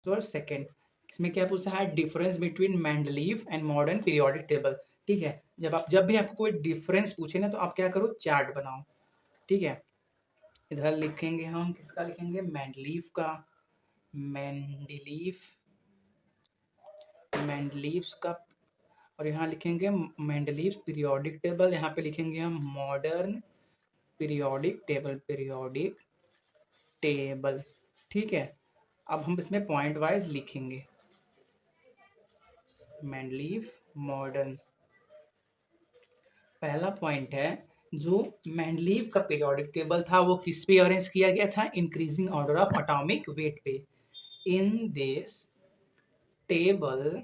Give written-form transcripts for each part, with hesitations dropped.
और सेकेंड। इसमें क्या पूछा है, difference between Mendeleev and modern periodic table. ठीक है, जब भी आपको कोई डिफरेंस पूछे ना तो आप क्या करो, चार्ट बनाओ। ठीक है, इधर लिखेंगे हम, किसका लिखेंगे, मेंडलीव का, मेंडलीव, मेंडलीव्स का। और यहाँ लिखेंगे मेंडलीव पीरियोडिक टेबल, यहाँ पे लिखेंगे हम modern periodic table, periodic table. ठीक है, अब हम इसमें पॉइंट वाइज लिखेंगे, मेंडलीव मॉडर्न। पहला पॉइंट है, जो मेंडलीव का पीरियोडिक टेबल था वो किस पे अरेंज किया गया था, increasing order of atomic weight पे। In this table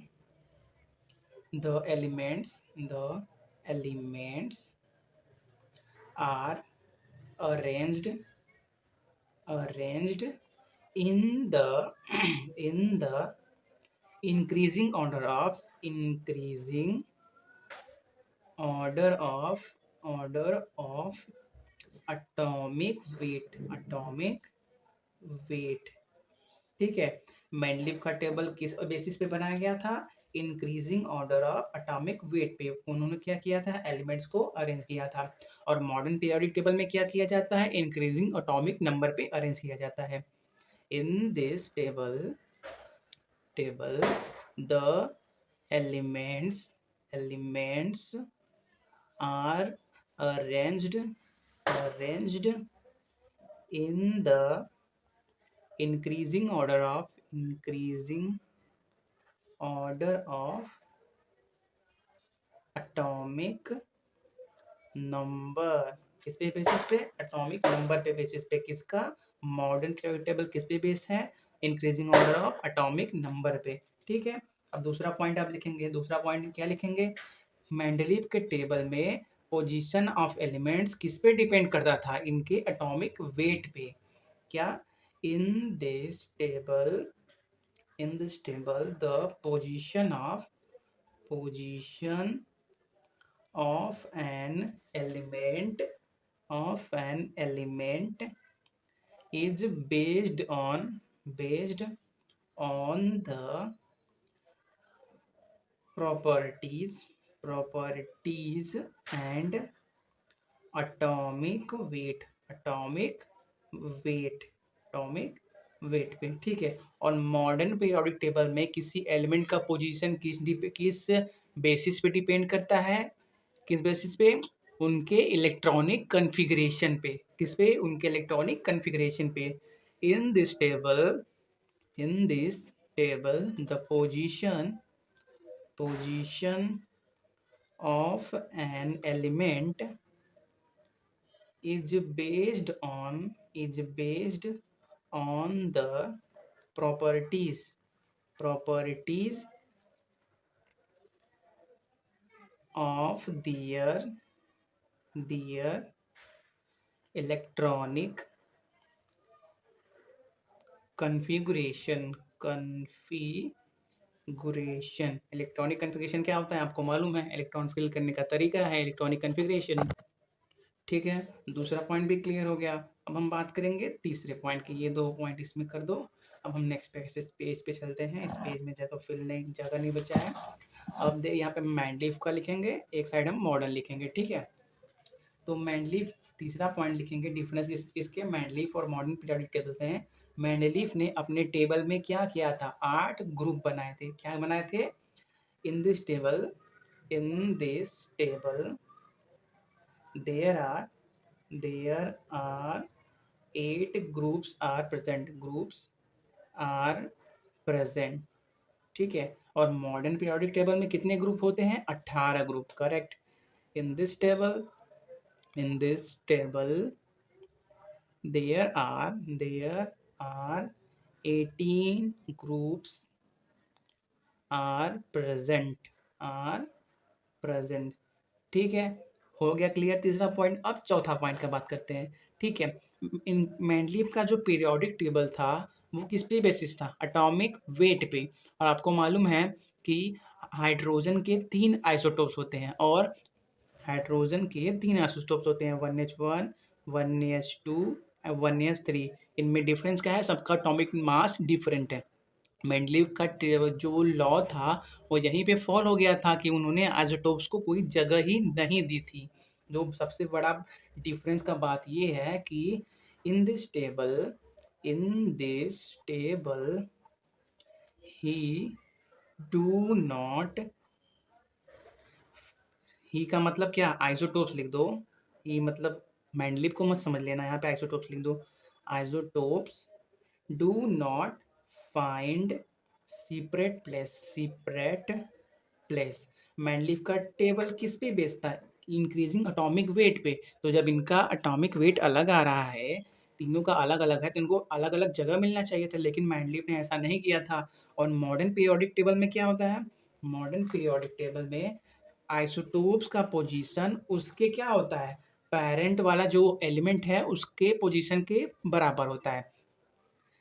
the elements are arranged in the in the increasing order of atomic weight। ठीक है, मेंडलीव का टेबल किस बेसिस पे बनाया गया था, increasing order of atomic weight पे उन्होंने क्या किया था, एलिमेंट्स को अरेंज किया था। और मॉडर्न पीरियोडिक टेबल में क्या किया जाता है, इंक्रीजिंग एटॉमिक नंबर पे अरेंज किया जाता है। In this table the elements are arranged in the increasing order of atomic number। किस पे बेसिस पे, एटॉमिक नंबर पे बेसिस पे। किसका, मॉडर्न पीरियोडिक टेबल किस पे बेस है, increasing order of atomic number पे। ठीक है, अब दूसरा पॉइंट आप लिखेंगे, दूसरा पॉइंट क्या लिखेंगे, मेंडलीव के टेबल में पोजीशन ऑफ एलिमेंट्स किस पे डिपेंड करता था, इनके एटॉमिक वेट पे। क्या, इन this table the position of an element is based on the properties and atomic weight पे। ठीक है, और मॉडर्न पीरियोडिक टेबल में किसी एलिमेंट का पोजीशन किस बेसिस पे डिपेंड करता है, किस बेसिस पे, उनके इलेक्ट्रॉनिक कॉन्फ़िगरेशन पे। किस पे, उनके इलेक्ट्रॉनिक कॉन्फ़िगरेशन पे। In this table the position of an element is based on the properties of their electronic configuration। Electronic configuration क्या होता है, आपको मालूम है, इलेक्ट्रॉन फिल करने का तरीका है इलेक्ट्रॉनिक कन्फिग्रेशन। ठीक है, दूसरा पॉइंट भी क्लियर हो गया। अब हम बात करेंगे तीसरे पॉइंट की, ये 2 पॉइंट इसमें कर दो। अब हम नेक्स्ट पेज पे चलते हैं। इस पेज में जगह नहीं बचा है। अब दे यहाँ पे मेंडलीव का लिखेंगे, एक साइड हम मॉडर्न लिखेंगे। ठीक है, तो मेंडलीव तीसरा पॉइंट लिखेंगे, डिफरेंस किसके, मेंडलीव और मॉडर्न पीरियोडिक टेबल में है। मेंडलीव ने अपने टेबल में क्या किया था, 8 ग्रुप बनाए थे। क्या बनाए थे, इन this table there are 8 groups are present। ठीक है, और मॉडर्न पीरियोडिक टेबल में कितने ग्रुप होते हैं, 18 group. Correct, in this table there are 18 groups are present। ठीक है, हो गया क्लियर तीसरा पॉइंट। अब चौथा पॉइंट का बात करते हैं। ठीक है, इन मेंडलीव का जो पीरियोडिक टेबल था वो किस पे बेसिस था, एटॉमिक वेट पे। और आपको मालूम है कि हाइड्रोजन के 3 आइसोटोप्स होते हैं, और हाइड्रोजन के 3 आइसोटोप्स होते हैं, 1H1, 1H2, 1H3। इनमें डिफरेंस क्या है, सबका एटॉमिक मास डिफरेंट है। मेंडलीव का जो लॉ था वो यहीं पे फॉल हो गया था कि उन्होंने आइसोटोप्स को कोई जगह ही नहीं दी थी। जो सबसे बड़ा डिफरेंस का बात ये है कि इन this table in this table he do not ही का मतलब क्या, आइसोटोप्स लिख दो। ही मतलब मेंडलीव को मत समझ लेना, यहाँ पे आइसोटोप्स लिख दो। Isotopes do not find separate place. Mendeleev का टेबल किस पे बेस्ड था, इंक्रीजिंग एटॉमिक वेट पे। तो जब इनका एटॉमिक वेट अलग आ रहा है, तीनों का अलग अलग है, तो इनको अलग अलग जगह मिलना चाहिए था, लेकिन मेंडलीव ने ऐसा नहीं किया था। और मॉडर्न पीरियोडिक टेबल में क्या होता है, मॉडर्न पीरियोडिक टेबल में आइसोटोप्स का पोजीशन उसके क्या होता है, पेरेंट वाला जो एलिमेंट है उसके पोजीशन के बराबर होता है।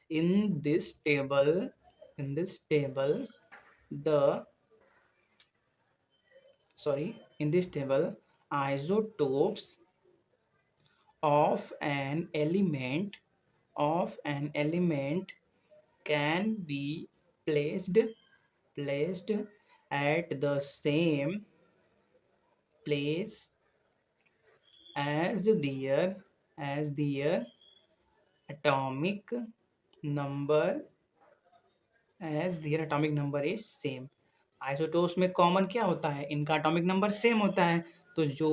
in this table the in this table isotopes of an element can be placed at the same place as their atomic number is same। Isotopes में कॉमन क्या होता है, इनका एटॉमिक नंबर सेम होता है। तो जो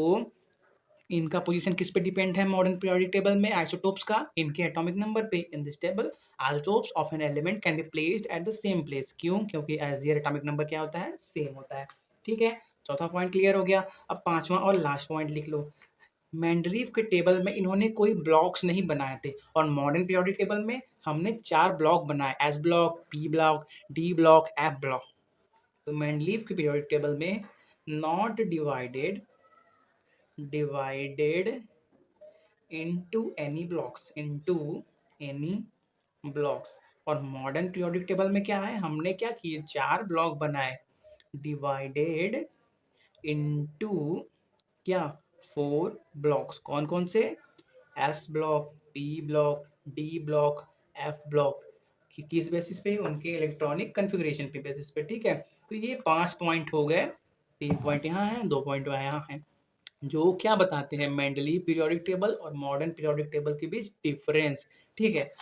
इनका पोजीशन किस पे डिपेंड है मॉडर्न पीरियोडिक टेबल में, आइसोटोप्स का इनके एटॉमिक नंबर पे। In this table isotopes of an element can be placed at the same place. क्यों, क्योंकि एज देयर एटॉमिक नंबर क्या होता है, सेम होता है। ठीक है, चौथा पॉइंट क्लियर हो गया। अब पांचवा और लास्ट पॉइंट लिख लो। मेंडलीव के टेबल में इन्होंने कोई ब्लॉक्स नहीं बनाए थे, और मॉडर्न पीरियोडिक टेबल में हमने 4 ब्लॉक बनाए, S block, P block, D block, F block. तो मेंडलीव के पीरियोडिक टेबल में not divided into any blocks. और मॉडर्न पीरियोडिक टेबल में क्या है, हमने क्या किए, 4 ब्लॉक बनाए, डिवाइडेड इनटू क्या, 4 ब्लॉक्स। कौन कौन से, S block, P block, D block, F block. किस बेसिस पे, उनके इलेक्ट्रॉनिक कॉन्फ़िगरेशन के बेसिस पे। ठीक है, तो ये 5 पॉइंट हो गए, 3 पॉइंट यहाँ हैं, 2 पॉइंट यहाँ हैं, जो क्या बताते हैं मेंडलीव पीरियोडिक टेबल और मॉडर्न पीरियोडिक टेबल के बीच डिफरेंस। ठीक है।